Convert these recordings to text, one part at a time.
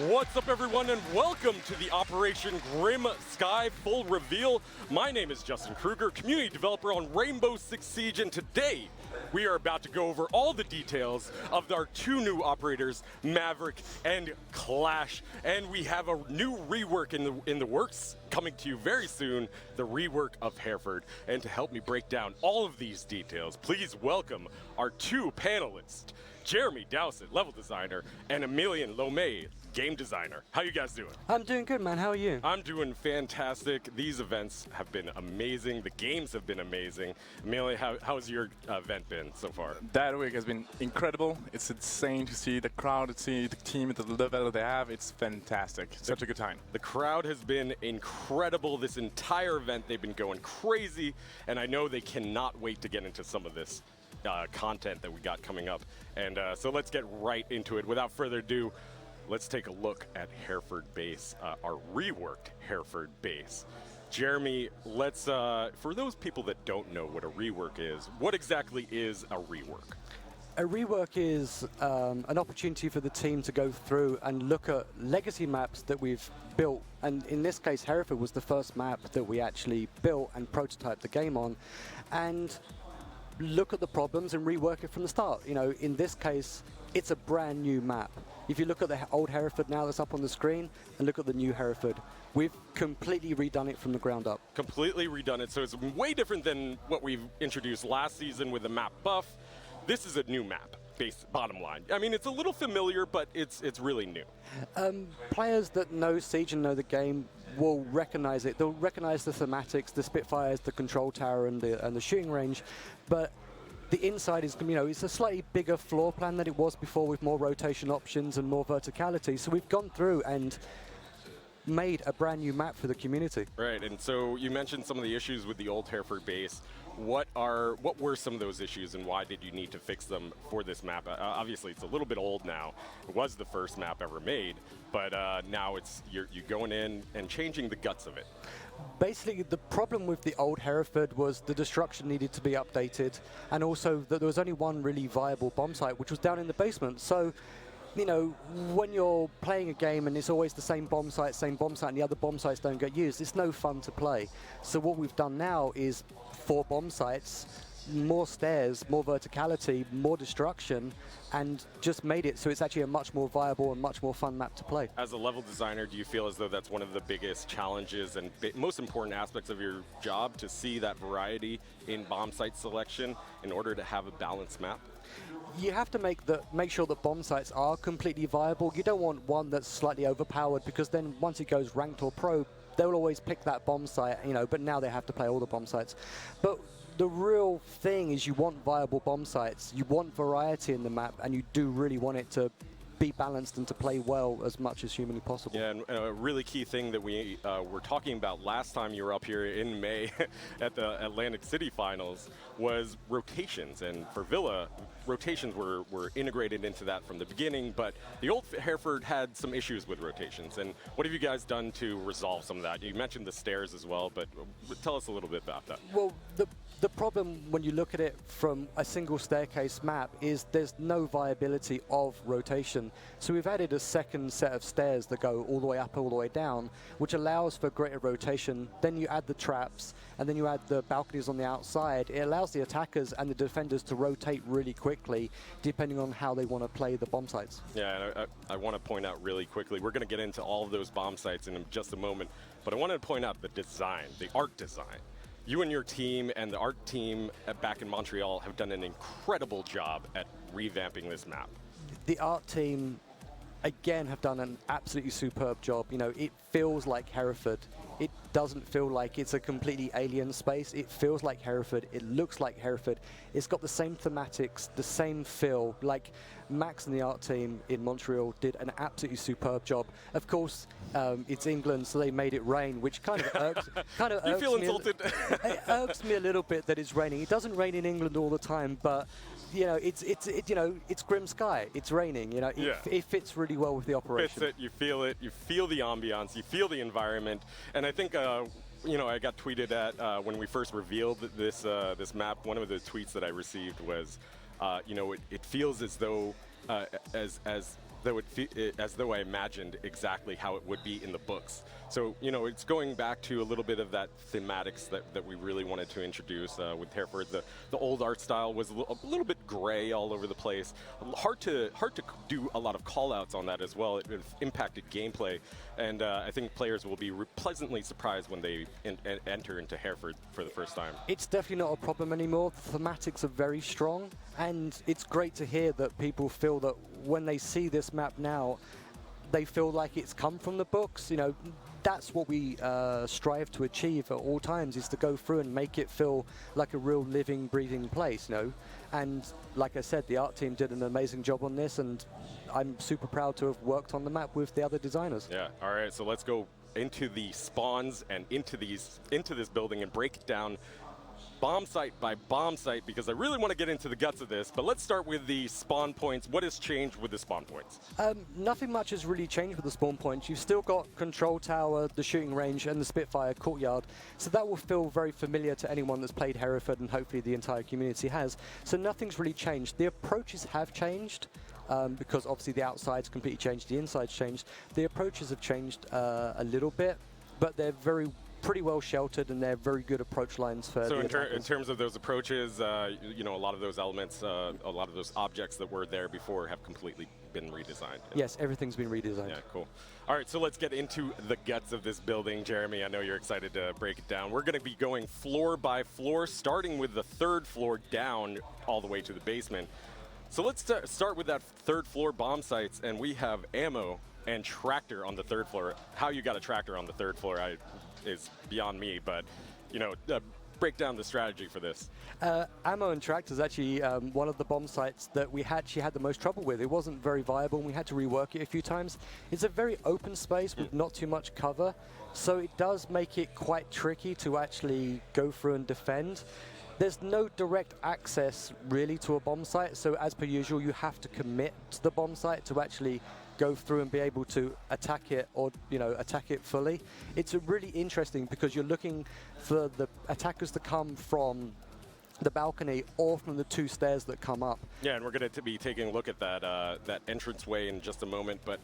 What's up, everyone, and welcome to the Operation Grim Sky full reveal. My name is Justin Kruger, community developer on Rainbow Six Siege, and today we are about to go over all the details of our two new operators, Maverick and Clash. And we have a new rework in the works coming to you very soon, the rework of Hereford. And to help me break down all of these details, please welcome our two panelists, Jeremy Dowsett, level designer, and Emilian Lomé, game designer. How you guys doing? I'm doing good, man. How are you? I'm doing fantastic. These events have been amazing. The games have been amazing. Emilian, how's your event been so far? That week has been incredible. It's insane to see the crowd, to see the team at the level they have. It's fantastic. Such a good time. The crowd has been incredible. This entire event, they've been going crazy, and I know they cannot wait to get into some of this content that we got coming up. And so let's get right into it. Without further ado, let's take a look at Hereford Base, our reworked Hereford Base. Jeremy, let's, for those people that don't know what a rework is, what exactly is a rework? A rework is an opportunity for the team to go through and look at legacy maps that we've built. And in this case, Hereford was the first map that we actually built and prototyped the game on. And look at the problems and rework it from the start. You know, in this case, it's a brand new map. If you look at the old Hereford now that's up on the screen and look at the new Hereford, we've completely redone it from the ground up. Completely redone it, so it's way different than what we've introduced last season with the map buff. This is a new map, bottom line. I mean, it's a little familiar, but it's really new. Players that know Siege and know the game will recognize it. They'll recognize the thematics, the Spitfires, the control tower, and the shooting range, but the inside is, you know, it's a slightly bigger floor plan than it was before, with more rotation options and more verticality. So we've gone through and made a brand new map for the community. Right, and so you mentioned some of the issues with the old Hereford base. What were some of those issues, and why did you need to fix them for this map? Obviously, it's a little bit old now. It was the first map ever made, but now you're going in and changing the guts of it. Basically, the problem with the old Hereford was the destruction needed to be updated, and also that there was only one really viable bomb site, which was down in the basement. So, you know, when you're playing a game and it's always the same bomb site, and the other bomb sites don't get used, it's no fun to play. So what we've done now is 4 bomb sites, more stairs, more verticality, more destruction, and just made it so it's actually a much more viable and much more fun map to play. As a level designer, do you feel as though that's one of the biggest challenges and most important aspects of your job, to see that variety in bomb site selection in order to have a balanced map? You have to make sure that bomb sites are completely viable. You don't want one that's slightly overpowered, because then once it goes ranked or pro, they'll always pick that bomb site, you know, but now they have to play all the bomb sites. But the real thing is, you want viable bomb sites, you want variety in the map, and you do really want it to be balanced and to play well as much as humanly possible. Yeah, and a really key thing that we were talking about last time you were up here in May at the Atlantic City Finals was rotations. And for Villa, rotations were integrated into that from the beginning, but the old Hereford had some issues with rotations. And what have you guys done to resolve some of that? You mentioned the stairs as well, but tell us a little bit about that. Well, the problem when you look at it from a single staircase map is there's no viability of rotation. So we've added a second set of stairs that go all the way up, all the way down, which allows for greater rotation. Then you add the traps, and then you add the balconies on the outside. It allows the attackers and the defenders to rotate really quickly, depending on how they want to play the bomb sites. Yeah, and I want to point out really quickly, we're going to get into all of those bomb sites in just a moment, but I wanted to point out the design, the art design. You and your team and the art team back in Montreal have done an incredible job at revamping this map. The art team, again, have done an absolutely superb job. You know, it feels like Hereford. It doesn't feel like it's a completely alien space. It feels like Hereford. It looks like Hereford. It's got the same thematics, the same feel. Like, Max and the art team in Montreal did an absolutely superb job. Of course, it's England, so they made it rain, which kind of irks, you feel insulted. It irks me a little bit that it's raining. It doesn't rain in England all the time, but you know, it's grim sky. It's raining. You know, it fits really well with the operation. Fits it. You feel it. You feel the ambiance. You feel the environment. And I think you know, I got tweeted at when we first revealed this this map. One of the tweets that I received was, you know, it feels as though as as though I imagined exactly how it would be in the books. So, you know, it's going back to a little bit of that thematics that we really wanted to introduce with Hereford. The old art style was a little bit gray all over the place. Hard to do a lot of call-outs on that as well. It impacted gameplay, and I think players will be pleasantly surprised when they enter into Hereford for the first time. It's definitely not a problem anymore. The thematics are very strong, and it's great to hear that people feel that when they see this map now, they feel like it's come from the books. You know, that's what we strive to achieve at all times, is to go through and make it feel like a real living, breathing place, you know. And like I said, the art team did an amazing job on this, and I'm super proud to have worked on the map with the other designers. Yeah, all right, so let's go into the spawns and into this building and break it down bomb site by bomb site, because I really want to get into the guts of this. But let's start with the spawn points. What has changed with the spawn points? Nothing much has really changed with the spawn points. You've still got control tower, the shooting range, and the Spitfire courtyard. So that will feel very familiar to anyone that's played Hereford, and hopefully the entire community has. So nothing's really changed. The approaches have changed. Because obviously the outside's completely changed, the inside's changed. The approaches have changed a little bit, but they're pretty well sheltered, and they're very good approach lines for. So in terms of those approaches, you know, a lot of those elements, a lot of those objects that were there before have completely been redesigned. Yes, everything's been redesigned. Yeah, cool. All right, so let's get into the guts of this building. Jeremy, I know you're excited to break it down. We're going to be going floor by floor, starting with the third floor down all the way to the basement. So let's start with that third floor bomb sites, and we have ammo and tractor on the third floor. How you got a tractor on the third floor is beyond me, but you know, break down the strategy for this. Ammo and tractor is actually one of the bomb sites that we actually had the most trouble with. It wasn't very viable, and we had to rework it a few times. It's a very open space with not too much cover, so it does make it quite tricky to actually go through and defend. There's no direct access really to a bomb site, so as per usual, you have to commit to the bomb site to actually go through and be able to attack it, or attack it fully. It's really interesting because you're looking for the attackers to come from the balcony or from the two stairs that come up. Yeah, and we're going to be taking a look at that entranceway in just a moment, but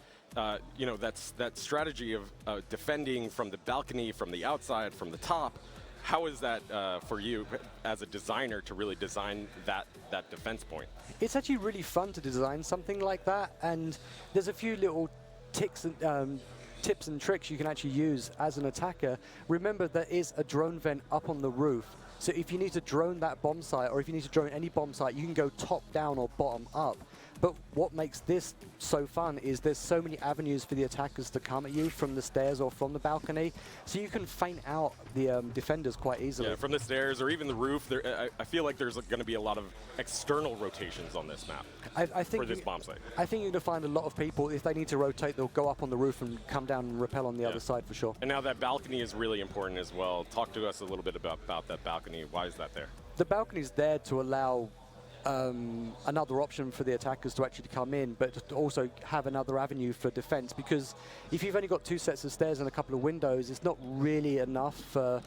you know, that strategy of defending from the balcony, from the outside, from the top. How is that for you as a designer to really design that defense point? It's actually really fun to design something like that, and there's a few little tips and tricks you can actually use as an attacker. Remember, there is a drone vent up on the roof, so if you need to drone that bomb site, or if you need to drone any bomb site, you can go top down or bottom up. But what makes this so fun is there's so many avenues for the attackers to come at you from the stairs or from the balcony, so you can feint out the defenders quite easily. Yeah, from the stairs or even the roof. I feel like there's going to be a lot of external rotations on this map I think for this bomb site. I think you're going to find a lot of people, if they need to rotate, they'll go up on the roof and come down and rappel on the other side for sure. And now that balcony is really important as well. Talk to us a little bit about that balcony. Why is that there? The balcony's there to allow another option for the attackers to actually come in, but to also have another avenue for defense, because if you've only got two sets of stairs and a couple of windows, it's not really enough for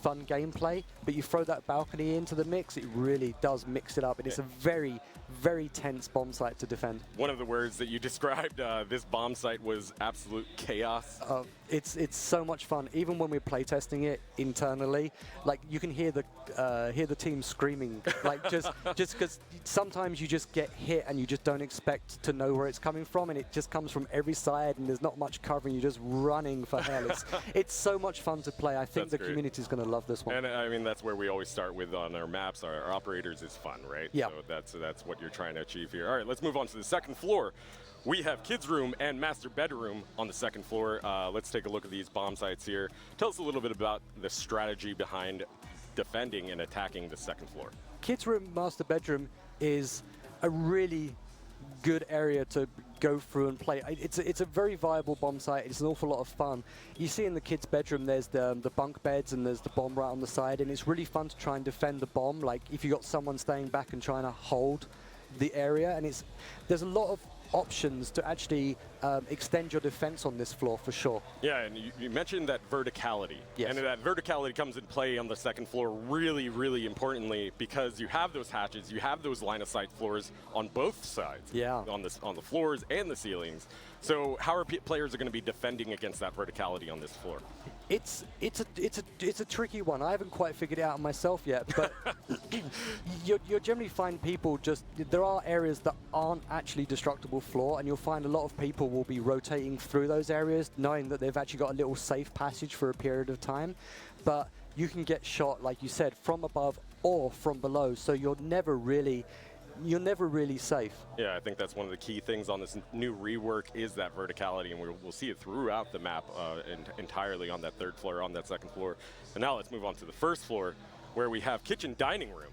fun gameplay. But you throw that balcony into the mix, it really does mix it up, and it's a very, very tense bomb site to defend. One of the words that you described this bomb site was absolute chaos. It's so much fun. Even when we're playtesting it internally, like you can hear the team screaming, like just because sometimes you just get hit and you just don't expect to know where it's coming from, and it just comes from every side, and there's not much cover, and you're just running for hell. It's so much fun to play. I think the community is going to love this one. And I mean, that's where we always start with on our maps. Our operators is fun, right? Yeah. So that's what you're trying to achieve here. All right, let's move on to the second floor. We have kids' room and master bedroom on the second floor. Let's take a look at these bomb sites here. Tell us a little bit about the strategy behind defending and attacking the second floor. Kids' room, master bedroom is a really good area to go through and play. It's a very viable bomb site. It's an awful lot of fun. You see in the kids' bedroom, there's the bunk beds and there's the bomb right on the side, and it's really fun to try and defend the bomb. Like if you got someone staying back and trying to hold the area, and there's a lot of options to actually extend your defense on this floor for sure. Yeah, and you mentioned that verticality. Yes. And that verticality comes in play on the second floor really, really importantly because you have those hatches, you have those line of sight floors on both sides. Yeah. On the floors and the ceilings. So how are players are going to be defending against that verticality on this floor? It's a tricky one. I haven't quite figured it out myself yet, but you'll generally find people there are areas that aren't actually destructible floor, and you'll find a lot of people will be rotating through those areas, knowing that they've actually got a little safe passage for a period of time. But you can get shot, like you said, from above or from below, so you're never really safe. Yeah, I think that's one of the key things on this new rework is that verticality, and we'll see it throughout the map entirely on that third floor, on that second floor. And now let's move on to the first floor, where we have kitchen dining room.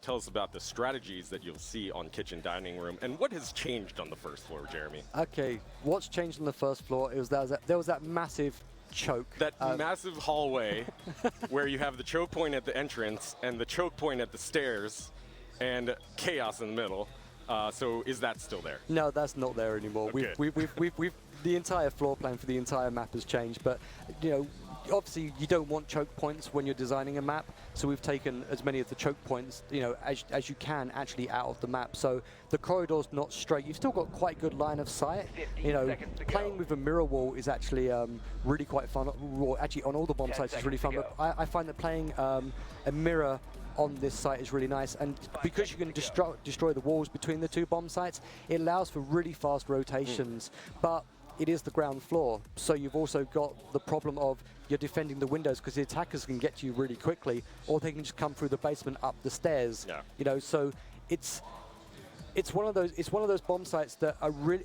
Tell us about the strategies that you'll see on kitchen dining room, and what has changed on the first floor, Jeremy? Okay, what's changed on the first floor is there was that massive choke. That massive hallway where you have the choke point at the entrance and the choke point at the stairs, and chaos in the middle. So is that still there? No, that's not there anymore. Okay. We've the entire floor plan for the entire map has changed, but obviously you don't want choke points when you're designing a map, so we've taken as many of the choke points as you can actually out of the map. So the corridor's not straight. You've still got quite good line of sight. Playing with a mirror wall is actually really quite fun. Well, actually, on all the bomb sites is really fun. But I find that playing a mirror on this site is really nice, and because you can destroy the walls between the two bomb sites, it allows for really fast rotations. But it is the ground floor, so you've also got the problem of you're defending the windows because the attackers can get to you really quickly, or they can just come through the basement up the stairs. Yeah. So it's one of those bomb sites that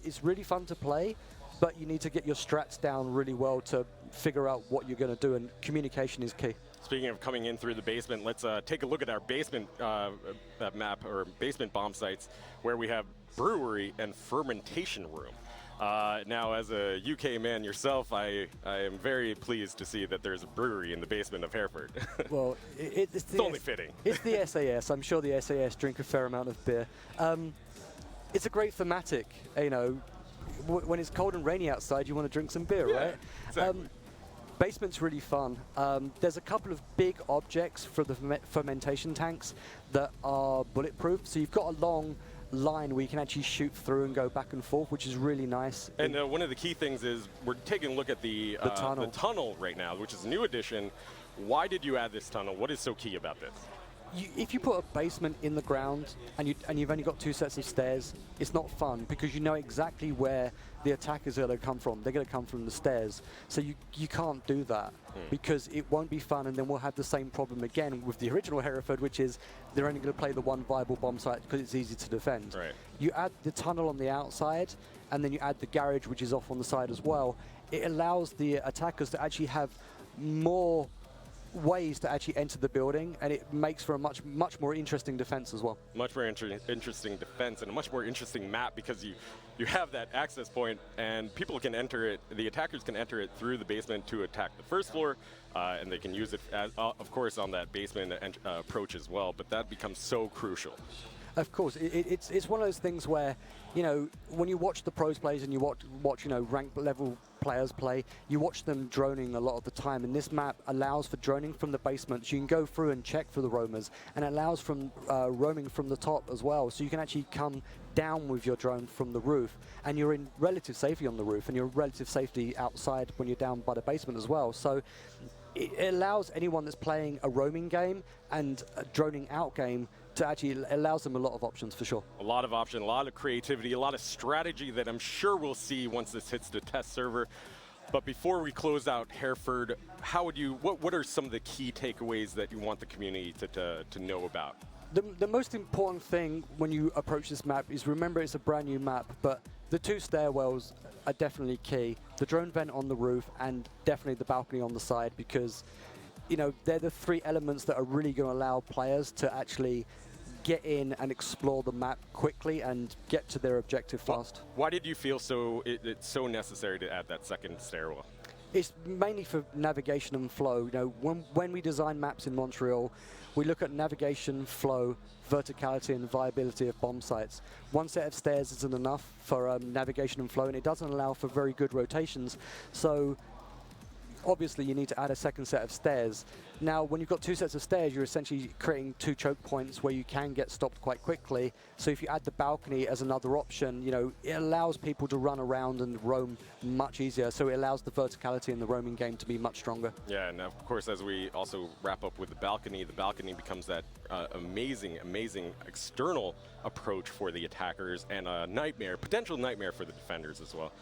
it's really fun to play, but you need to get your strats down really well to figure out what you're going to do, and communication is key. Speaking of coming in through the basement, let's take a look at our basement map, or basement bomb sites, where we have brewery and fermentation room. Now, as a UK man yourself, I am very pleased to see that there's a brewery in the basement of Hereford. Well, it's only fitting. It's the SAS. I'm sure the SAS drink a fair amount of beer. It's a great thematic. When it's cold and rainy outside, you want to drink some beer, right? Exactly. Basement's really fun. There's a couple of big objects for the fermentation tanks that are bulletproof. So you've got a long line where you can actually shoot through and go back and forth, which is really nice. And one of the key things is we're taking a look at the tunnel right now, which is a new addition. Why did you add this tunnel? What is so key about this? If you put a basement in the ground and you've only got two sets of stairs, it's not fun because you know exactly where the attackers are going to come from. They're going to come from the stairs. So you can't do that because it won't be fun, and then we'll have the same problem again with the original Hereford, which is they're only going to play the one viable bomb site because it's easy to defend. Right. You add the tunnel on the outside, and then you add the garage, which is off on the side as well. It allows the attackers to actually have more ways to actually enter the building, and it makes for a much more interesting defense as well. Much more interesting defense and a much more interesting map because you have that access point and people can enter it, the attackers can enter it through the basement to attack the first floor, and they can use it as, of course, on that basement approach as well, but that becomes so crucial. Of course, it's one of those things where, when you watch the pros plays and you watch ranked level players play, you watch them droning a lot of the time, and this map allows for droning from the basement, so you can go through and check for the roamers, and it allows from roaming from the top as well, so you can actually come down with your drone from the roof, and you're in relative safety on the roof, and you're in relative safety outside when you're down by the basement as well. So it allows anyone that's playing a roaming game and a droning out game to actually allows them a lot of options for sure. A lot of options, a lot of creativity, a lot of strategy that I'm sure we'll see once this hits the test server. But before we close out Hereford, what are some of the key takeaways that you want the community to know about? The most important thing when you approach this map is remember it's a brand new map, but the two stairwells are definitely key. The drone vent on the roof and definitely the balcony on the side, because they're the three elements that are really going to allow players to actually get in and explore the map quickly and get to their objective fast. Why did you feel it's so necessary to add that second stairwell? It's mainly for navigation and flow. You know, when we design maps in Montreal, we look at navigation, flow, verticality, and viability of bomb sites. One set of stairs isn't enough for navigation and flow, and it doesn't allow for very good rotations. So obviously you need to add a second set of stairs. Now, when you've got two sets of stairs, you're essentially creating two choke points where you can get stopped quite quickly. So if you add the balcony as another option, you know, it allows people to run around and roam much easier. So it allows the verticality in the roaming game to be much stronger. Yeah, and of course, as we also wrap up with the balcony becomes that amazing, amazing external approach for the attackers and a nightmare, potential nightmare for the defenders as well.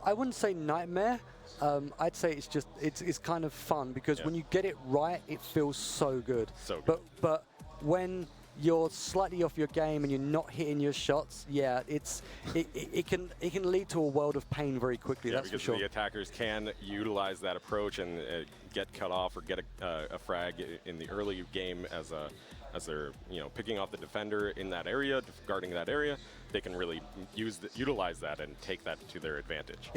I wouldn't say nightmare. I'd say it's just it's kind of fun because when you get it right, it feels so good. So good. But when you're slightly off your game and you're not hitting your shots, yeah, it can lead to a world of pain very quickly. That's for sure. The attackers can utilize that approach and get cut off or get a frag in the early game as they're picking off the defender in that area, guarding that area. They can really utilize that and take that to their advantage.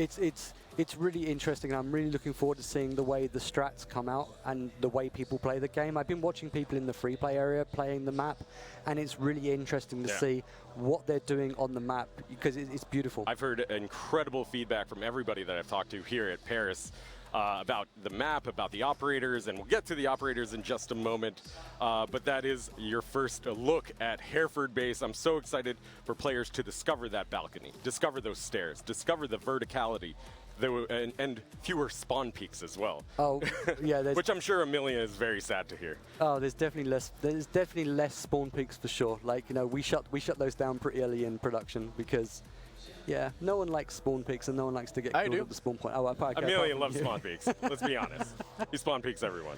It's really interesting, and I'm really looking forward to seeing the way the strats come out and the way people play the game. I've been watching people in the free play area playing the map, and it's really interesting to see what they're doing on the map because it's beautiful. I've heard incredible feedback from everybody that I've talked to here at Paris about the map, about the operators, and we'll get to the operators in just a moment. But that is your first look at Hereford Base. I'm so excited for players to discover that balcony, discover those stairs, discover the verticality, and fewer spawn peaks as well. Oh, yeah. Which I'm sure Amelia is very sad to hear. Oh, there's definitely less spawn peaks for sure. Like, you know, we shut those down pretty early in production because yeah, no one likes spawn peaks and no one likes to get killed at the spawn point. Oh, Amelia loves spawn peaks. Let's be honest. He spawn peaks everyone.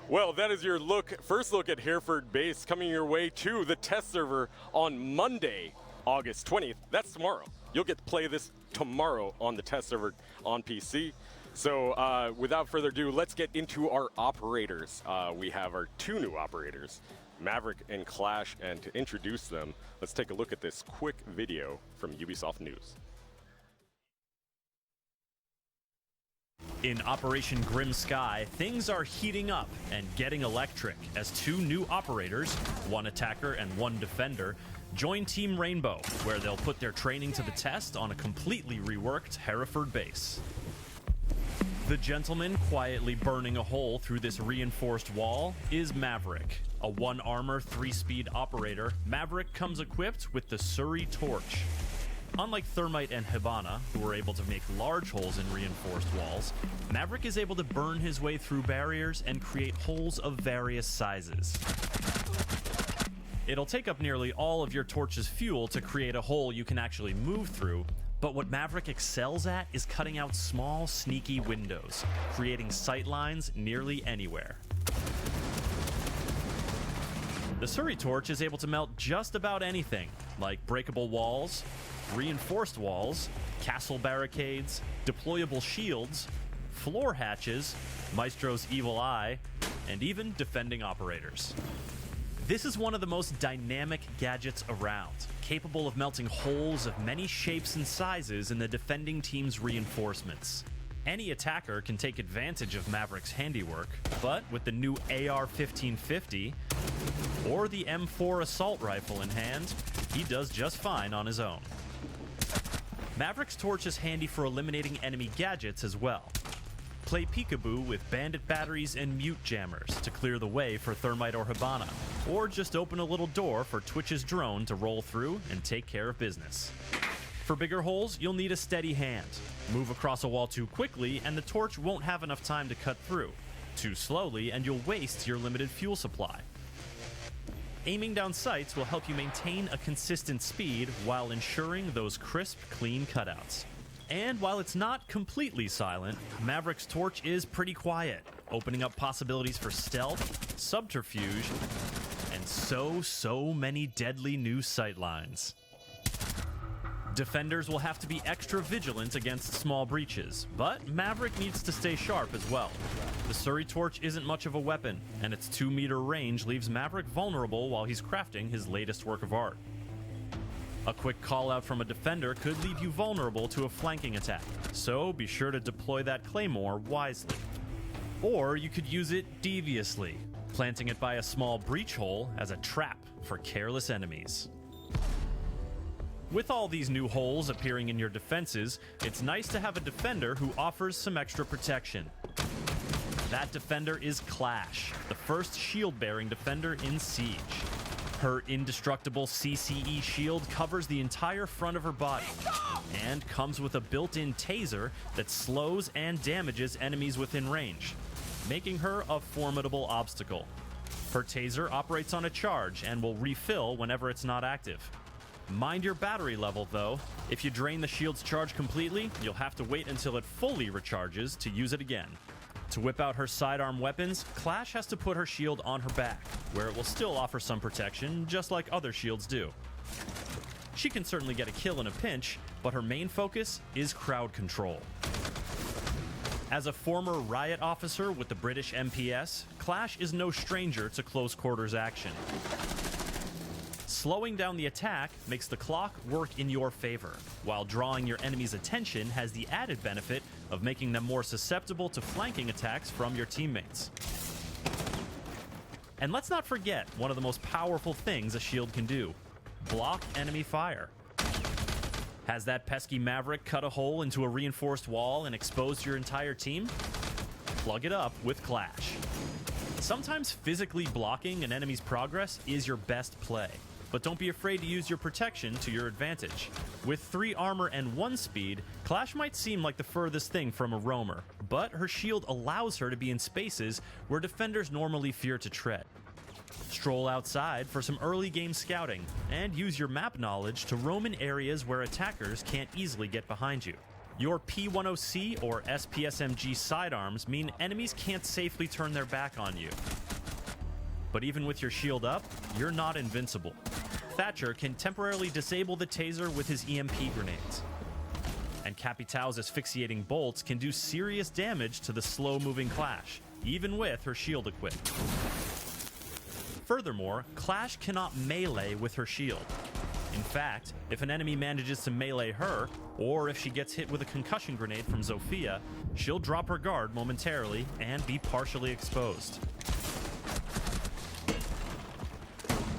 Well, that is your first look at Hereford Base, coming your way to the test server on Monday, August 20th. That's tomorrow. You'll get to play this tomorrow on the test server on PC. So without further ado, let's get into our operators. We have our two new operators, Maverick and Clash, and to introduce them, let's take a look at this quick video from Ubisoft News. In Operation Grim Sky, things are heating up and getting electric as two new operators, one attacker and one defender, join Team Rainbow, where they'll put their training to the test on a completely reworked Hereford base. The gentleman quietly burning a hole through this reinforced wall is Maverick. A 1-armor, 3-speed operator, Maverick comes equipped with the Surrey Torch. Unlike Thermite and Hibana, who were able to make large holes in reinforced walls, Maverick is able to burn his way through barriers and create holes of various sizes. It'll take up nearly all of your torch's fuel to create a hole you can actually move through, but what Maverick excels at is cutting out small, sneaky windows, creating sight lines nearly anywhere. The Surrey Torch is able to melt just about anything, like breakable walls, reinforced walls, castle barricades, deployable shields, floor hatches, Maestro's evil eye, and even defending operators. This is one of the most dynamic gadgets around, capable of melting holes of many shapes and sizes in the defending team's reinforcements. Any attacker can take advantage of Maverick's handiwork, but with the new AR-1550 or the M4 assault rifle in hand, he does just fine on his own. Maverick's torch is handy for eliminating enemy gadgets as well. Play peekaboo with bandit batteries and mute jammers to clear the way for Thermite or Hibana, or just open a little door for Twitch's drone to roll through and take care of business. For bigger holes, you'll need a steady hand. Move across a wall too quickly and the torch won't have enough time to cut through. Too slowly and you'll waste your limited fuel supply. Aiming down sights will help you maintain a consistent speed while ensuring those crisp, clean cutouts. And while it's not completely silent, Maverick's torch is pretty quiet, opening up possibilities for stealth, subterfuge, and so many deadly new sightlines. Defenders will have to be extra vigilant against small breaches, but Maverick needs to stay sharp as well. The Surrey Torch isn't much of a weapon, and its 2-meter range leaves Maverick vulnerable while he's crafting his latest work of art. A quick call out from a defender could leave you vulnerable to a flanking attack, so be sure to deploy that claymore wisely. Or you could use it deviously, planting it by a small breach hole as a trap for careless enemies. With all these new holes appearing in your defenses, it's nice to have a defender who offers some extra protection. That defender is Clash, the first shield-bearing defender in Siege. Her indestructible CCE shield covers the entire front of her body and comes with a built-in taser that slows and damages enemies within range, making her a formidable obstacle. Her taser operates on a charge and will refill whenever it's not active. Mind your battery level though. If you drain the shield's charge completely, you'll have to wait until it fully recharges to use it again. To whip out her sidearm weapons, Clash has to put her shield on her back, where it will still offer some protection, just like other shields do. She can certainly get a kill in a pinch, but her main focus is crowd control. As a former riot officer with the British MPS, Clash is no stranger to close quarters action. Slowing down the attack makes the clock work in your favor, while drawing your enemy's attention has the added benefit of making them more susceptible to flanking attacks from your teammates. And let's not forget one of the most powerful things a shield can do: block enemy fire. Has that pesky Maverick cut a hole into a reinforced wall and exposed your entire team? Plug it up with Clash. Sometimes physically blocking an enemy's progress is your best play, but don't be afraid to use your protection to your advantage. With 3 armor and 1 speed, Clash might seem like the furthest thing from a roamer, but her shield allows her to be in spaces where defenders normally fear to tread. Stroll outside for some early game scouting, and use your map knowledge to roam in areas where attackers can't easily get behind you. Your P10C or SPSMG sidearms mean enemies can't safely turn their back on you. But even with your shield up, you're not invincible. Thatcher can temporarily disable the taser with his EMP grenades. And Capitão's asphyxiating bolts can do serious damage to the slow-moving Clash, even with her shield equipped. Furthermore, Clash cannot melee with her shield. In fact, if an enemy manages to melee her, or if she gets hit with a concussion grenade from Zofia, she'll drop her guard momentarily and be partially exposed.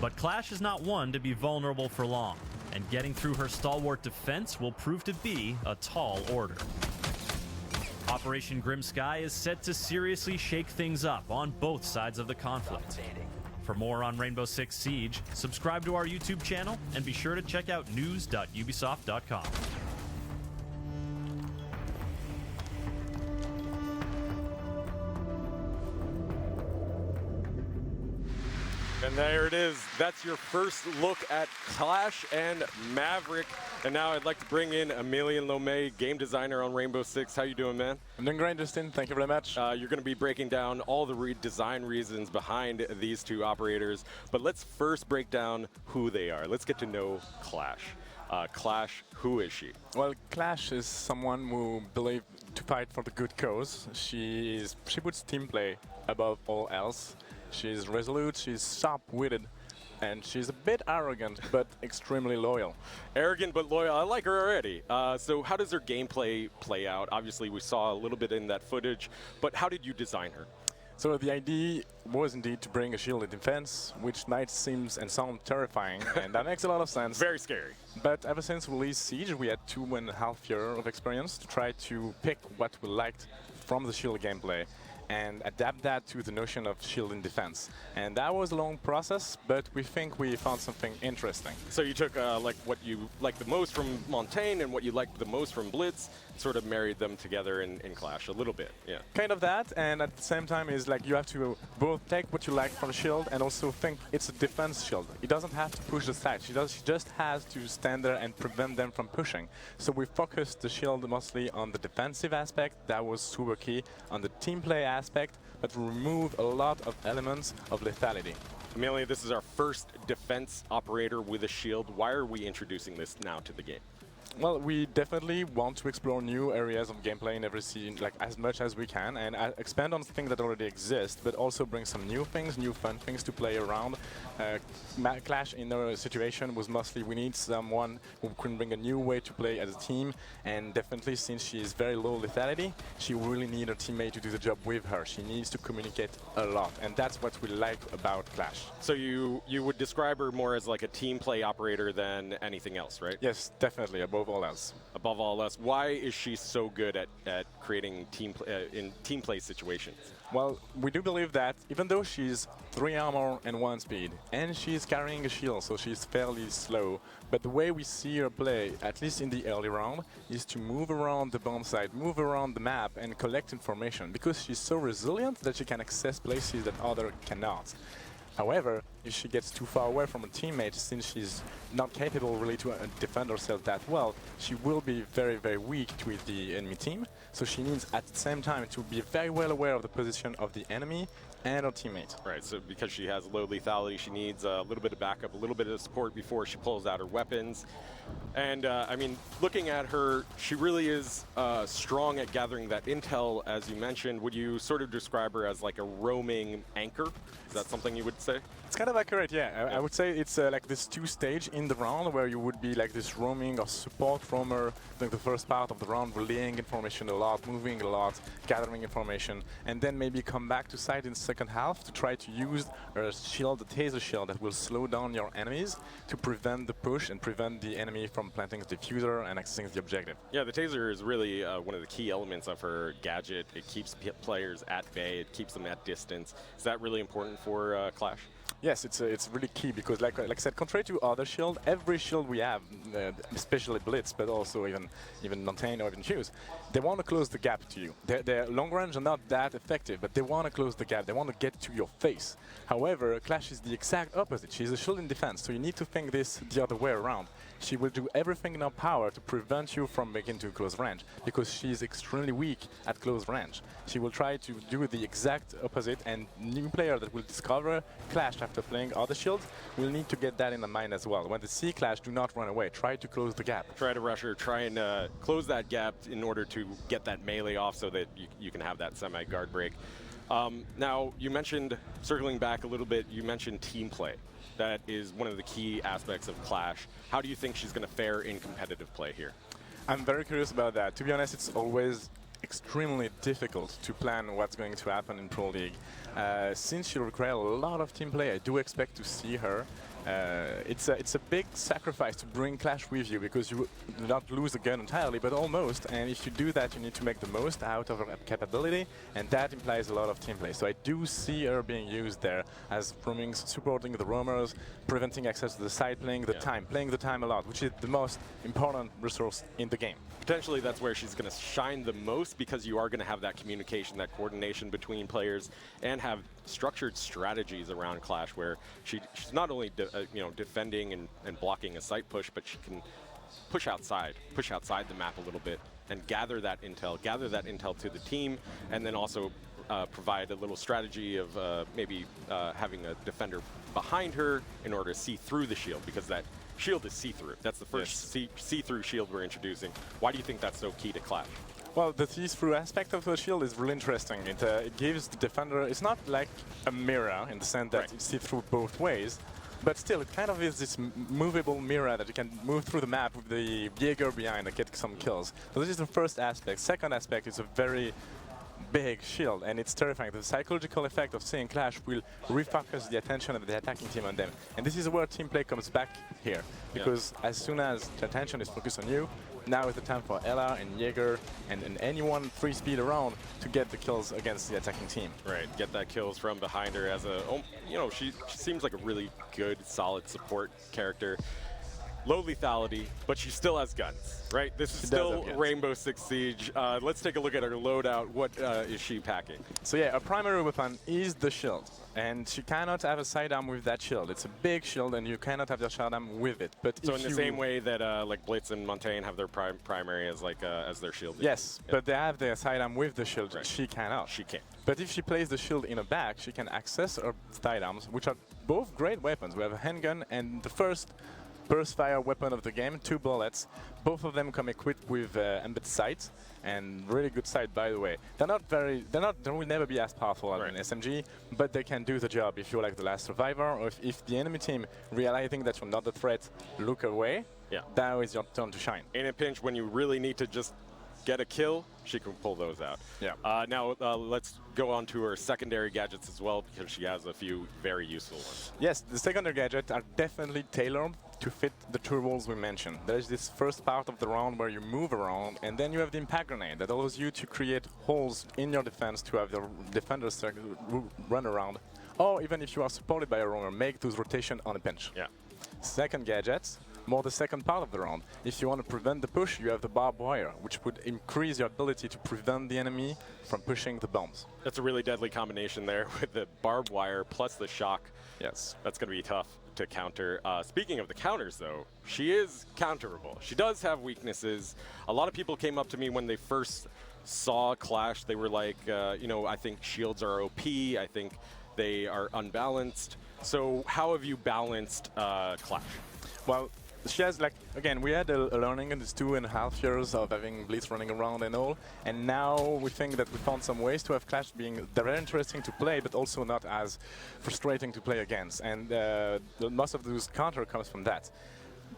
But Clash is not one to be vulnerable for long, and getting through her stalwart defense will prove to be a tall order. Operation Grim Sky is set to seriously shake things up on both sides of the conflict. For more on Rainbow Six Siege, subscribe to our YouTube channel and be sure to check out news.ubisoft.com. And there it is. That's your first look at Clash and Maverick. And now I'd like to bring in Emilien Lomé, game designer on Rainbow Six. How you doing, man? I'm doing great, Justin. Thank you very much. You're going to be breaking down all the design reasons behind these two operators. But let's first break down who they are. Let's get to know Clash. Clash, who is she? Well, Clash is someone who believes to fight for the good cause. She puts team play above all else. She's resolute, she's sharp-witted, and she's a bit arrogant, but extremely loyal. Arrogant but loyal. I like her already. So how does her gameplay play out? Obviously, we saw a little bit in that footage, but how did you design her? So the idea was indeed to bring a shielded defense, which might seem and sound terrifying, and that makes a lot of sense. Very scary. But ever since we released Siege, we had 2.5 years of experience to try to pick what we liked from the shield gameplay and adapt that to the notion of shield in defense. And that was a long process, but we think we found something interesting. So you took like what you liked the most from Montaigne and what you liked the most from Blitz, sort of married them together in Clash a little bit, yeah. Kind of that, and at the same time is like you have to both take what you like from the shield and also think it's a defense shield. It doesn't have to push the side, she just has to stand there and prevent them from pushing. So we focused the shield mostly on the defensive aspect, that was super key, on the team play aspect, but remove a lot of elements of lethality. Emilien, this is our first defense operator with a shield. Why are we introducing this now to the game? Well, we definitely want to explore new areas of gameplay in every scene, like as much as we can, and expand on things that already exist, but also bring some new things, new fun things to play around. Clash in our situation was mostly we need someone who can bring a new way to play as a team, and definitely since she is very low lethality, she really needs her teammate to do the job with her. She needs to communicate a lot, and that's what we like about Clash. So you would describe her more as like a team play operator than anything else, right? Yes, definitely, above all else. Above all else, why is she so good at creating in team play situations? Well, we do believe that even though she's 3 armor and 1 speed, and she's carrying a shield, so she's fairly slow, but the way we see her play, at least in the early round, is to move around the bomb site, move around the map, and collect information, because she's so resilient that she can access places that others cannot. However, if she gets too far away from her teammate, since she's not capable really to defend herself that well, she will be very, very weak with the enemy team. So she needs at the same time to be very well aware of the position of the enemy and her teammate. Right, so because she has low lethality, she needs a little bit of backup, a little bit of support before she pulls out her weapons. And I mean, looking at her, she really is strong at gathering that intel, as you mentioned. Would you sort of describe her as like a roaming anchor? Is that something you would say? It's kind of accurate, yeah. I would say it's like this 2-stage in the round where you would be like this roaming or support roamer, like the first part of the round, relaying information a lot, moving a lot, gathering information, and then maybe come back to site in the second half to try to use a shield, the taser shield that will slow down your enemies to prevent the push and prevent the enemy from planting the diffuser and accessing the objective. Yeah, the taser is really one of the key elements of her gadget. It keeps players at bay, it keeps them at distance. Is that really important for Clash? Yes, it's really key because, like I said, contrary to other shield, every shield we have, especially Blitz, but also even Montaigne or even Hughes, they want to close the gap to you. Their long range are not that effective, but they want to close the gap. They want to get to your face. However, Clash is the exact opposite. She's a shield in defense, so you need to think this the other way around. She will do everything in her power to prevent you from making to close range, because she's extremely weak at close range. She will try to do the exact opposite, and new player that will discover Clash after playing other shields will need to get that in the mind as well. When they see Clash, do not run away. Try to close the gap. Try to rush her, try and close that gap in order to get that melee off so that you can have that semi-guard break. Now, you mentioned, circling back a little bit, you mentioned team play. That is one of the key aspects of Clash. How do you think she's going to fare in competitive play here? I'm very curious about that. To be honest, it's always extremely difficult to plan what's going to happen in Pro League. Since she requires a lot of team play, I do expect to see her. It's a big sacrifice to bring Clash with you, because you do not lose the gun entirely, but almost. And if you do that, you need to make the most out of her capability, and that implies a lot of team play. So I do see her being used there as roaming, supporting the roamers, preventing access to the side, playing the time a lot, which is the most important resource in the game. Potentially that's where she's going to shine the most, because you are going to have that communication, that coordination between players, and have structured strategies around Clash where she's not only defending and blocking a site push, but she can push outside the map a little bit and gather that intel to the team, and then also provide a little strategy of maybe having a defender behind her in order to see through the shield, because that shield is see-through. That's the first see-through shield we're introducing. Why do you think that's so key to Clash? Well, the see-through aspect of the shield is really interesting. It gives the defender, it's not like a mirror in the sense that you see through both ways, but still it kind of is this movable mirror that you can move through the map with the Jaeger behind and get some kills. So this is the first aspect. Second aspect is a very big shield, and it's terrifying. The psychological effect of seeing Clash will refocus the attention of the attacking team on them. And this is where team play comes back here, because as soon as the attention is focused on you, now is the time for Ella and Jaeger and anyone free speed around to get the kills against the attacking team. Right, get that kills from behind her as a, she seems like a really good, solid support character. Low lethality, but she still has guns, right? This is still Rainbow Six Siege. Let's take a look at her loadout. What is she packing? So yeah, her primary weapon is the shield, and she cannot have a sidearm with that shield. It's a big shield, and you cannot have your sidearm with it. But so in the same way that like Blitz and Montaigne have their primary as as their shield. Yes, but they have their sidearm with the shield. Right. She cannot. She can't. But if she plays the shield in her back, she can access her sidearms, which are both great weapons. We have a handgun, and the first burst fire weapon of the game, 2 bullets. Both of them come equipped with embedded sights, and really good sight, by the way. They will never be as powerful as an SMG, but they can do the job if you're like the last survivor, or if the enemy team realizing that you're not a threat, look away. Yeah. Now is your turn to shine. In a pinch, when you really need to just get a kill, she can pull those out. Yeah. Now let's go on to her secondary gadgets as well, because she has a few very useful ones. Yes, the secondary gadgets are definitely tailored to fit the 2 roles we mentioned. There's this first part of the round where you move around, and then you have the impact grenade that allows you to create holes in your defense to have your defenders run around, or even if you are supported by a roamer, make those rotation on a pinch. Yeah. Second gadgets, more the second part of the round. If you want to prevent the push, you have the barbed wire, which would increase your ability to prevent the enemy from pushing the bombs. That's a really deadly combination there with the barbed wire plus the shock. Yes. That's going to be tough to counter. Speaking of the counters, though, she is counterable. She does have weaknesses. A lot of people came up to me when they first saw Clash. They were like, you know, I think shields are OP. I think they are unbalanced. So how have you balanced Clash? Well, she has, like, again, we had a learning in these 2.5 years of having Blitz running around and all, and now we think that we found some ways to have Clash being very interesting to play, but also not as frustrating to play against. And most of those counter comes from that.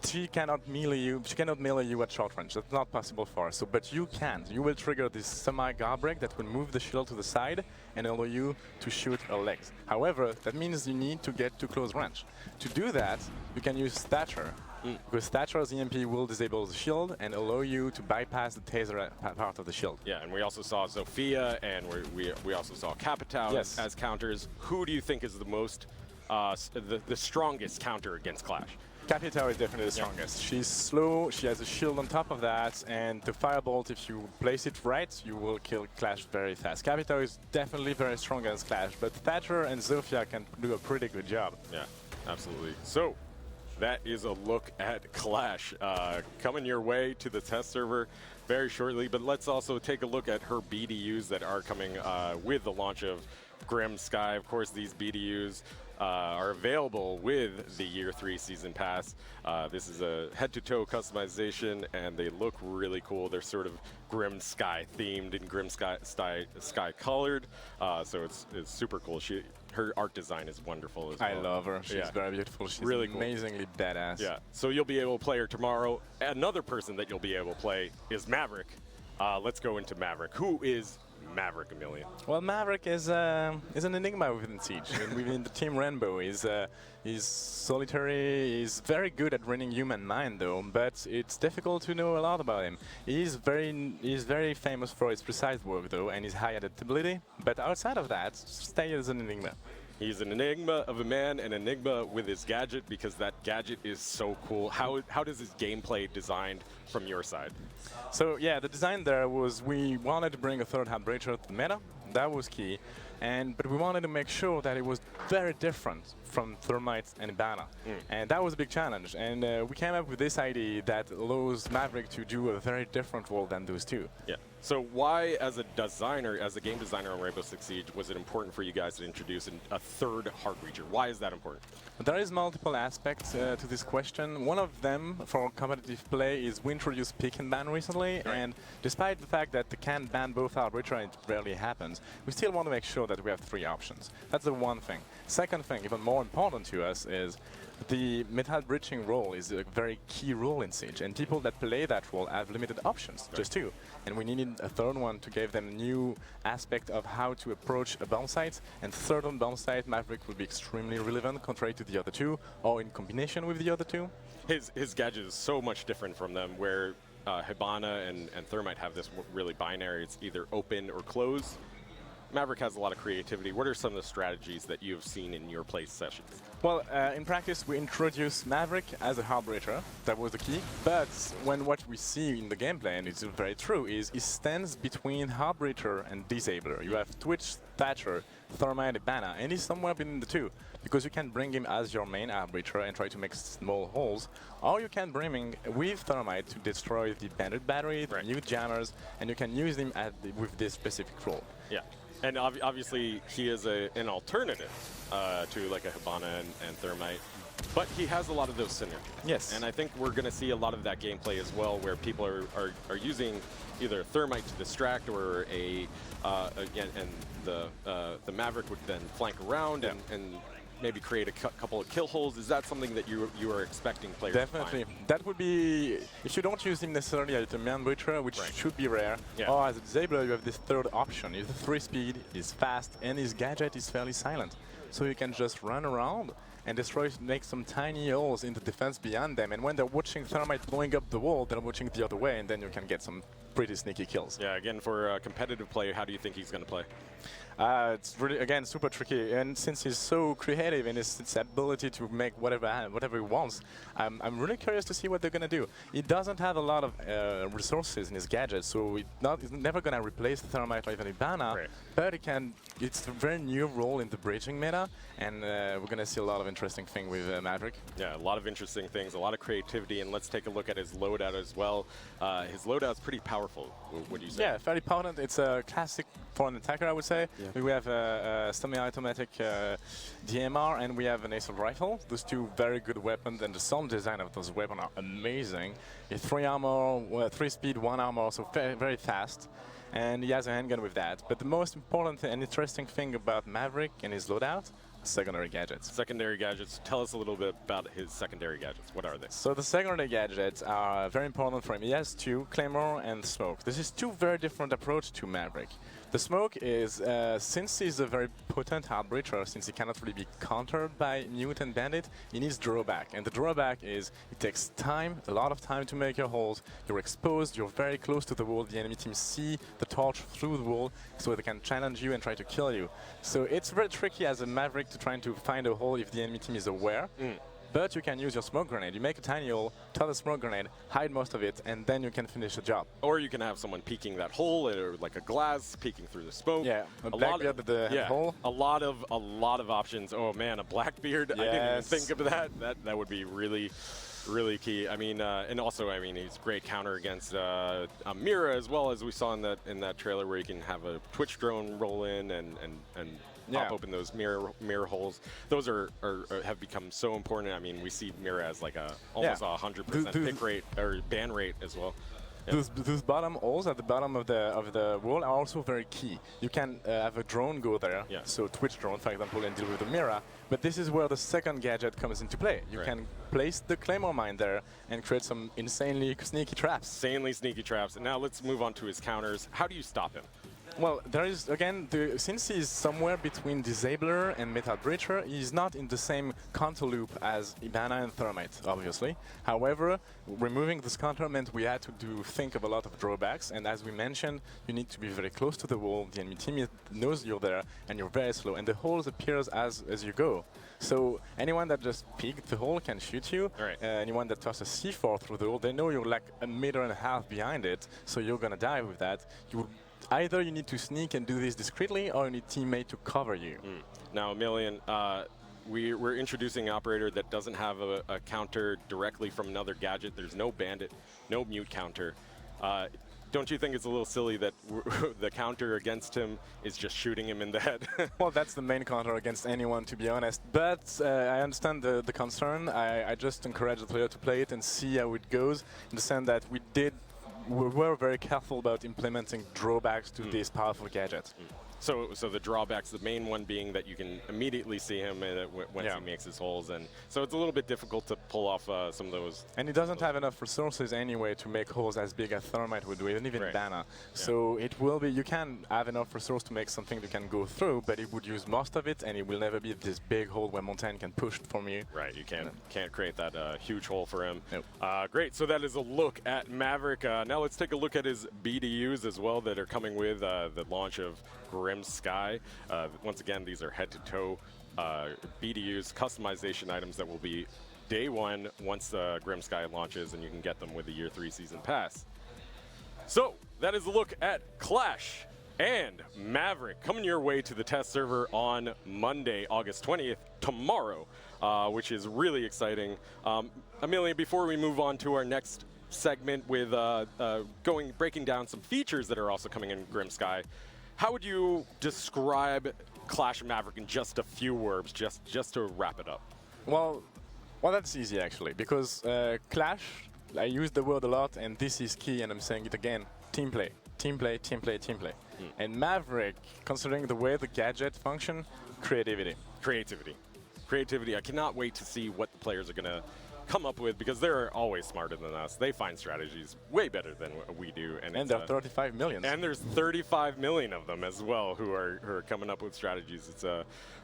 She cannot melee you at short range. That's not possible for her. So, but you can. You will trigger this semi-guard break that will move the shield to the side and allow you to shoot her legs. However, that means you need to get to close range. To do that, you can use Thatcher. Because Thatcher's EMP will disable the shield and allow you to bypass the taser part of the shield. Yeah, and we also saw Zofia, and we also saw Capitao as counters. Who do you think is the most, the strongest counter against Clash? Capitao is definitely the strongest. She's slow, she has a shield on top of that, and the Firebolt, if you place it right, you will kill Clash very fast. Capitao is definitely very strong against Clash, but Thatcher and Zofia can do a pretty good job. Yeah, absolutely. So, that is a look at Clash coming your way to the test server very shortly, but let's also take a look at her BDUs that are coming with the launch of Grim Sky. Of course, these BDUs are available with the Year 3 Season Pass. This is a head-to-toe customization, and they look really cool. They're sort of Grim Sky themed and Grim Sky colored, so it's super cool. Her art design is wonderful as well. I love her. She's very beautiful. She's really amazingly badass. Yeah, so you'll be able to play her tomorrow. Another person that you'll be able to play is Maverick. Let's go into Maverick. Who is Maverick, Amelia? Well, Maverick is an enigma within Siege. And within the Team Rainbow, he's solitary. He's very good at reading human mind, though, but it's difficult to know a lot about him. He's very famous for his precise work, though, and his high adaptability. But outside of that, stay as an enigma. He's an enigma of a man, an enigma with his gadget, because that gadget is so cool. How does his gameplay designed from your side? So yeah, the design there was we wanted to bring a third hand breacher to the meta. That was key. But we wanted to make sure that it was very different from Thermite and Ibana. And that was a big challenge. And we came up with this idea that allows Maverick to do a very different role than those two. Yeah. So why, as a designer, as a game designer on Rainbow Six Siege, was it important for you guys to introduce a third hard breacher? Why is that important? There is multiple aspects to this question. One of them, for competitive play, is we introduced pick and ban recently, and despite the fact that they can ban both hard breacher and it rarely happens, we still want to make sure that we have 3 options. That's the one thing. Second thing, even more important to us, is the metal breaching role is a very key role in Siege, and people that play that role have limited options, just 2. And we needed a third one to give them a new aspect of how to approach a bomb site. And third on bomb site, Maverick will be extremely relevant, contrary to the other 2, or in combination with the other 2. His gadget is so much different from them, where Hibana and Thermite have this really binary. It's either open or closed. Maverick has a lot of creativity. What are some of the strategies that you've seen in your play sessions? Well, in practice, we introduced Maverick as a hard breacher. That was the key. But what we see in the gameplay, and it's very true, is he stands between hard breacher and disabler. You have Twitch, Thatcher, Thermite, Ibana, and he's somewhere between the 2. Because you can bring him as your main hard breacher and try to make small holes, or you can bring him with Thermite to destroy the bandit battery, the new jammers, and you can use him with this specific role. Yeah. And obviously, he is an alternative to like a Hibana and Thermite. but he has a lot of those synergies. Yes. And I think we're going to see a lot of that gameplay as well, where people are using either a thermite to distract or again, and the Maverick would then flank around and maybe create a couple of kill holes. Is that something that you are expecting players Definitely. to find? That would be, if you don't use him necessarily as a man butcher, which should be rare, or as a disabler, you have this third option. He's 3 speed, he's fast, and his gadget is fairly silent. So you can just run around and destroy, make some tiny holes in the defense beyond them. And when they're watching thermite blowing up the wall, they're watching the other way, and then you can get some pretty sneaky kills. Yeah, again, for a competitive player, how do you think he's going to play? It's really, again, super tricky, and since he's so creative in his ability to make whatever he wants, I'm really curious to see what they're going to do. He doesn't have a lot of resources in his gadgets, so he's never going to replace the Thermite or even Ibana, but it's a very new role in the bridging meta, and we're going to see a lot of interesting things with Maverick. Yeah, a lot of interesting things, a lot of creativity, and let's take a look at his loadout as well. His loadout's pretty powerful, would you say? Yeah, fairly potent. It's a classic for an attacker, I would say. Yeah. We have a semi-automatic DMR, and we have an assault rifle. Those two very good weapons, and the sound design of those weapons are amazing. 3 armor, 3 speed, 1 armor, so very fast. And he has a handgun with that. But the most important and interesting thing about Maverick and his loadout, secondary gadgets. Secondary gadgets. Tell us a little bit about his secondary gadgets. What are they? So the secondary gadgets are very important for him. He has 2, Claymore and Smoke. This is 2 very different approaches to Maverick. The Smoke is, since he's a very potent hard breacher, since he cannot really be countered by Mute and Bandit, he needs drawback. And the drawback is it takes time, a lot of time to make your holes. You're exposed, you're very close to the wall. The enemy team see the torch through the wall, so they can challenge you and try to kill you. So it's very tricky as a Maverick to trying to find a hole if the enemy team is aware. But you can use your smoke grenade. You make a tiny hole, toss the smoke grenade, hide most of it, and then you can finish the job. Or you can have someone peeking that hole, or like a glass peeking through the smoke. Yeah, a Blackbeard at the hole. A lot of options. Oh man, a Blackbeard. Yes. I didn't even think of that. That would be really key. I mean, and also, I mean, he's great counter against Mira as well, as we saw in that trailer where you can have a Twitch drone roll in and pop open those mirror holes. Those have become so important. I mean, we see Mira as like almost 100% pick rate or ban rate as well. Yeah. Those bottom holes at the bottom of the wall are also very key. You can have a drone go there, so Twitch drone, for example, and deal with the Mira. But this is where the second gadget comes into play. You can place the Claymore mine there and create some insanely sneaky traps. Insanely sneaky traps. And now let's move on to his counters. How do you stop him? Well, there is, again, since he's somewhere between Disabler and Metal Breacher, he's not in the same counter loop as Ibana and Thermite, obviously. However, removing this counter meant we had to think of a lot of drawbacks, and as we mentioned, you need to be very close to the wall, the enemy team knows you're there, and you're very slow, and the holes appears as you go. So anyone that just peeked the hole can shoot you. Anyone that tosses C4 through the hole, they know you're like 1.5 meters behind it, so you're gonna die with that. Either you need to sneak and do this discreetly, or you need teammate to cover you. Now, Emilian, we're introducing an operator that doesn't have a counter directly from another gadget. There's no bandit, no mute counter. Don't you think it's a little silly that the counter against him is just shooting him in the head? Well, that's the main counter against anyone, to be honest. But I understand the concern. I just encourage the player to play it and see how it goes, in the sense that we were very careful about implementing drawbacks to this powerful gadget. So the drawbacks, the main one being that you can immediately see him when he makes his holes, and so it's a little bit difficult to pull off some of those. And he doesn't have enough resources anyway to make holes as big as Thermite would do, even Bana. So it will be, you can have enough resource to make something that can go through, but it would use most of it, and it will never be this big hole where Montaigne can push from you. Right, you can't create that huge hole for him. Nope. Great, so that is a look at Maverick. Now let's take a look at his BDUs as well that are coming with the launch of Grim Sky. Once again, these are head-to-toe BDUs, customization items that will be day one once Grim Sky launches, and you can get them with the Year 3 Season Pass. So, that is a look at Clash and Maverick coming your way to the test server on Monday, August 20th, tomorrow, which is really exciting. Amelia, before we move on to our next segment with breaking down some features that are also coming in Grim Sky, how would you describe Clash and Maverick in just a few words, just to wrap it up? Well, Well, that's easy actually, because Clash, I use the word a lot, and this is key, and I'm saying it again, team play. Team play, team play, team play. And Maverick, considering the way the gadget function, creativity. Creativity. Creativity. I cannot wait to see what the players are going to come up with, because they're always smarter than us. They find strategies way better than what we do. And there are 35 million. And there's 35 million of them as well who are coming up with strategies. It's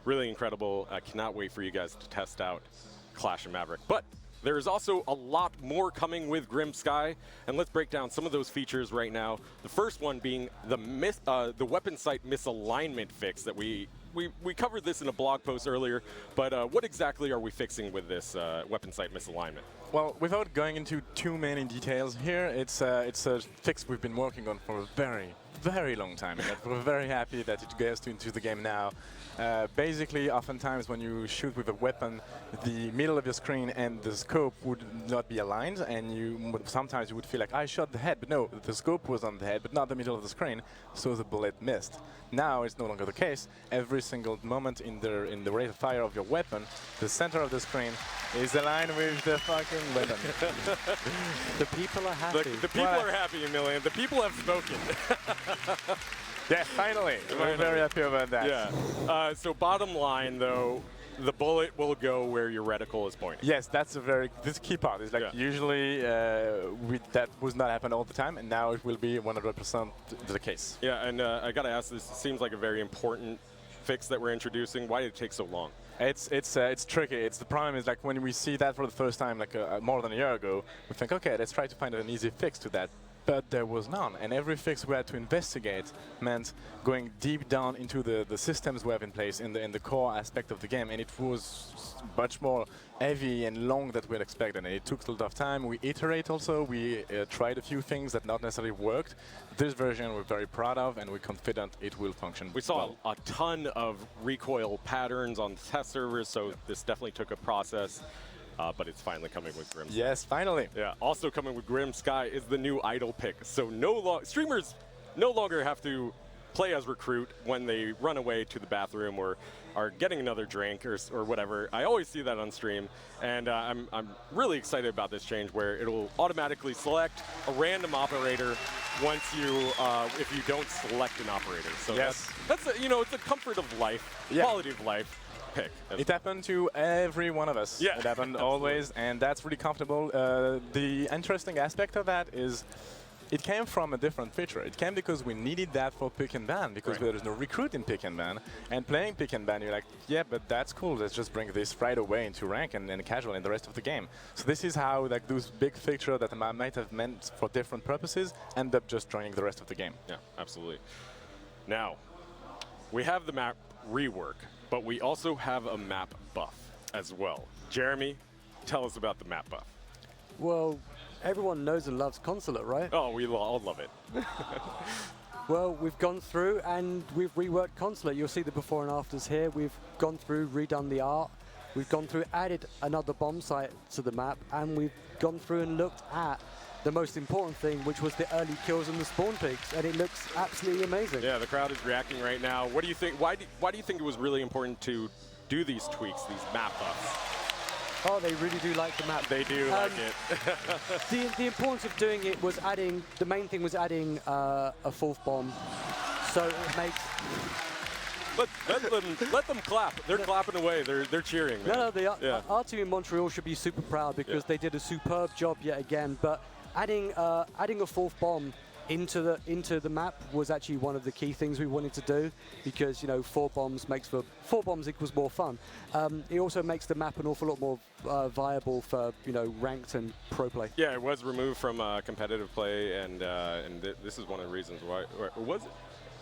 really incredible. I cannot wait for you guys to test out Clash and Maverick. But there's also a lot more coming with Grim Sky, and let's break down some of those features right now. The first one being the weapon sight misalignment fix that we covered this in a blog post earlier, but what exactly are we fixing with this weapon sight misalignment? Well, without going into too many details here, it's a fix we've been working on for a very, very long time, and we're very happy that it gets into the game now. Basically, oftentimes when you shoot with a weapon, the middle of your screen and the scope would not be aligned, and sometimes you would feel like, I shot the head, but no, the scope was on the head, but not the middle of the screen, so the bullet missed. Now it's no longer the case. Every single moment in the rate of fire of your weapon, the center of the screen is aligned with the fucking weapon. The people are happy. The people are happy, Emilian. The people have spoken. Yeah, finally. We're very happy about that. Yeah. So bottom line, though, the bullet will go where your reticle is pointing. Yes, that's this key part. It's like usually that would not happen all the time, and now it will be 100% the case. Yeah, and I got to ask, this seems like a very important fix that we're introducing. Why did it take so long? It's tricky. The problem is, like, when we see that for the first time, like more than a year ago, we think, okay, let's try to find an easy fix to that. But there was none, and every fix we had to investigate meant going deep down into the systems we have in place in the core aspect of the game, and it was much more heavy and long than we'd expected, and it took a lot of time. We iterate also. We tried a few things that not necessarily worked. This version we're very proud of, and we're confident it will function. We saw a ton of recoil patterns on the test servers, so this definitely took a process. But it's finally coming with Grim Sky. Yes, finally. Yeah, also coming with Grim Sky is the new idle pick. So streamers no longer have to play as recruit when they run away to the bathroom or are getting another drink or whatever. I always see that on stream, and I'm really excited about this change where it'll automatically select a random operator once if you don't select an operator. So yes, that's it's a comfort of life, quality of life. Pick. It happened to every one of us. Yeah. It happened always, and that's really comfortable. The interesting aspect of that is it came from a different feature. It came because we needed that for pick and ban, because there is no recruit in pick and ban. And playing pick and ban, you're like, yeah, but that's cool. Let's just bring this right away into rank and casual in the rest of the game. So this is how those big features that I might have meant for different purposes end up just joining the rest of the game. Yeah, absolutely. Now, we have the map rework, but we also have a map buff as well. Jeremy, tell us about the map buff. Well, everyone knows and loves Consulate, right? Oh, we all love it. Well, we've gone through and we've reworked Consulate. You'll see the before and afters here. We've gone through, redone the art. We've gone through, added another bomb site to the map, and we've gone through and looked at the most important thing, which was the early kills and the spawn peaks, and it looks absolutely amazing. Yeah, the crowd is reacting right now. What do you think? Why do you think it was really important to do these tweaks, these map buffs? Oh, they really do like the map. They do like it. The importance of doing it was the main thing was adding a fourth bomb, so it makes. Let them clap. They're clapping away. They're cheering. Man. No, our team in Montreal should be super proud because they did a superb job yet again. But adding a fourth bomb into the map was actually one of the key things we wanted to do, because 4 bombs equals more fun. It also makes the map an awful lot more viable for ranked and pro play. Yeah, it was removed from competitive play, and this is one of the reasons why. Or was it?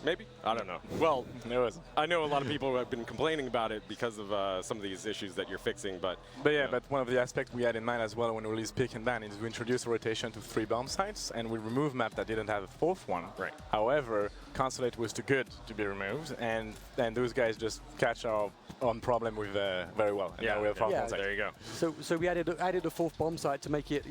Maybe? I don't know. Well, I know a lot of people have been complaining about it because of some of these issues that you're fixing, but one of the aspects we had in mind as well when we released pick and ban is we introduced a rotation to 3 bomb sites, and we removed map that didn't have a 4th one. Right. However, Consulate was too good to be removed, and those guys just catch our own problem with very well. And now we have 4 bomb sites. There you go. So we added a 4th bomb site to make it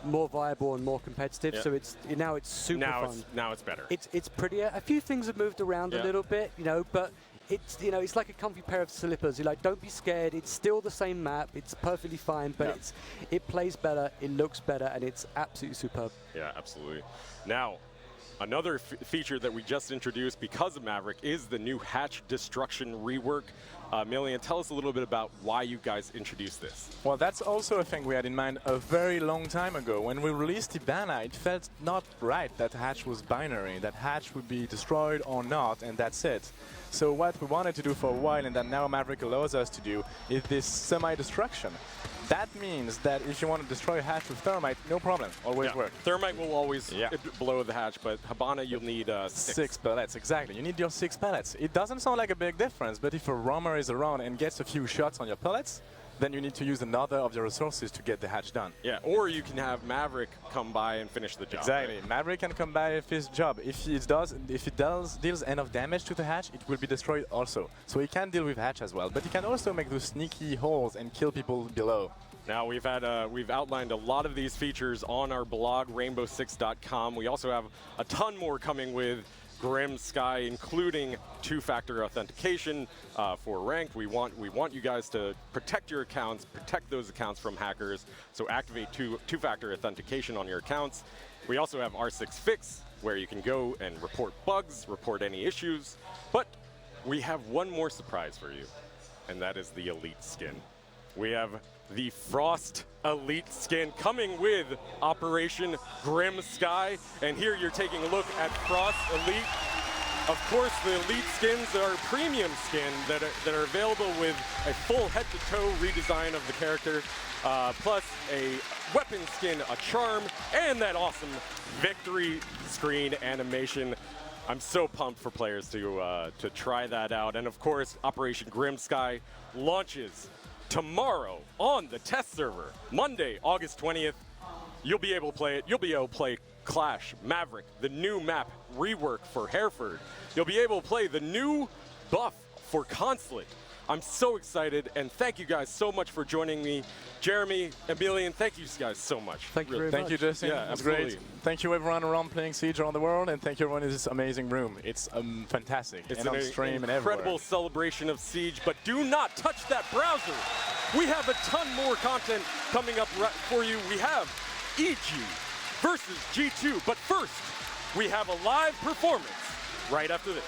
more viable and more competitive. Yeah. So now it's super fun. Now it's better. It's prettier. A few things have moved around a little bit, but it's it's like a comfy pair of slippers. You're like, don't be scared. It's still the same map. It's perfectly fine, but it plays better, it looks better, and it's absolutely superb. Yeah, absolutely. Now, another feature that we just introduced because of Maverick is the new hatch destruction rework. Millian, tell us a little bit about why you guys introduced this. Well, that's also a thing we had in mind a very long time ago. When we released Ibana, it felt not right that hatch was binary, that hatch would be destroyed or not, and that's it. So what we wanted to do for a while, and that now Maverick allows us to do, is this semi-destruction. That means that if you want to destroy a hatch with thermite, no problem, always work. Thermite will always blow the hatch, but Hibana, you'll need 6 pellets, exactly. You need your 6 pellets. It doesn't sound like a big difference, but if a roamer is around and gets a few shots on your pellets, then you need to use another of your resources to get the hatch done. Yeah, or you can have Maverick come by and finish the job. Exactly. Right? Maverick can come by and finish the job. If it deals enough damage to the hatch, it will be destroyed also. So he can deal with hatch as well, but he can also make those sneaky holes and kill people below. Now we've outlined a lot of these features on our blog, rainbow6.com. We also have a ton more coming with Grim Sky, including two-factor authentication for ranked. We want you guys to protect your accounts, protect those accounts from hackers. So activate two-factor authentication on your accounts. We also have R6 Fix, where you can go and report bugs, report any issues. But we have one more surprise for you, and that is the Elite skin. We have the Frost Elite skin coming with Operation Grim Sky. And here you're taking a look at Frost Elite. Of course, the Elite skins are premium skin that are available with a full head-to-toe redesign of the character, plus a weapon skin, a charm, and that awesome victory screen animation. I'm so pumped for players to try that out. And of course, Operation Grim Sky launches tomorrow on the test server, Monday, August 20th. You'll be able to play it. You'll be able to play Clash, Maverick, the new map rework for Hereford. You'll be able to play the new buff for Consulate. I'm so excited, and thank you guys so much for joining me. Jeremy, Emilian, thank you guys so much. Thank you very much. Thank you, Justin. Yeah, That's absolutely. great. Thank you everyone around playing Siege around the world, and thank you everyone in this amazing room. It's fantastic. It's and on stream and everywhere. incredible celebration of Siege, but do not touch that browser. We have a ton more content coming up for you. We have EG versus G2, but first, we have a live performance right after this.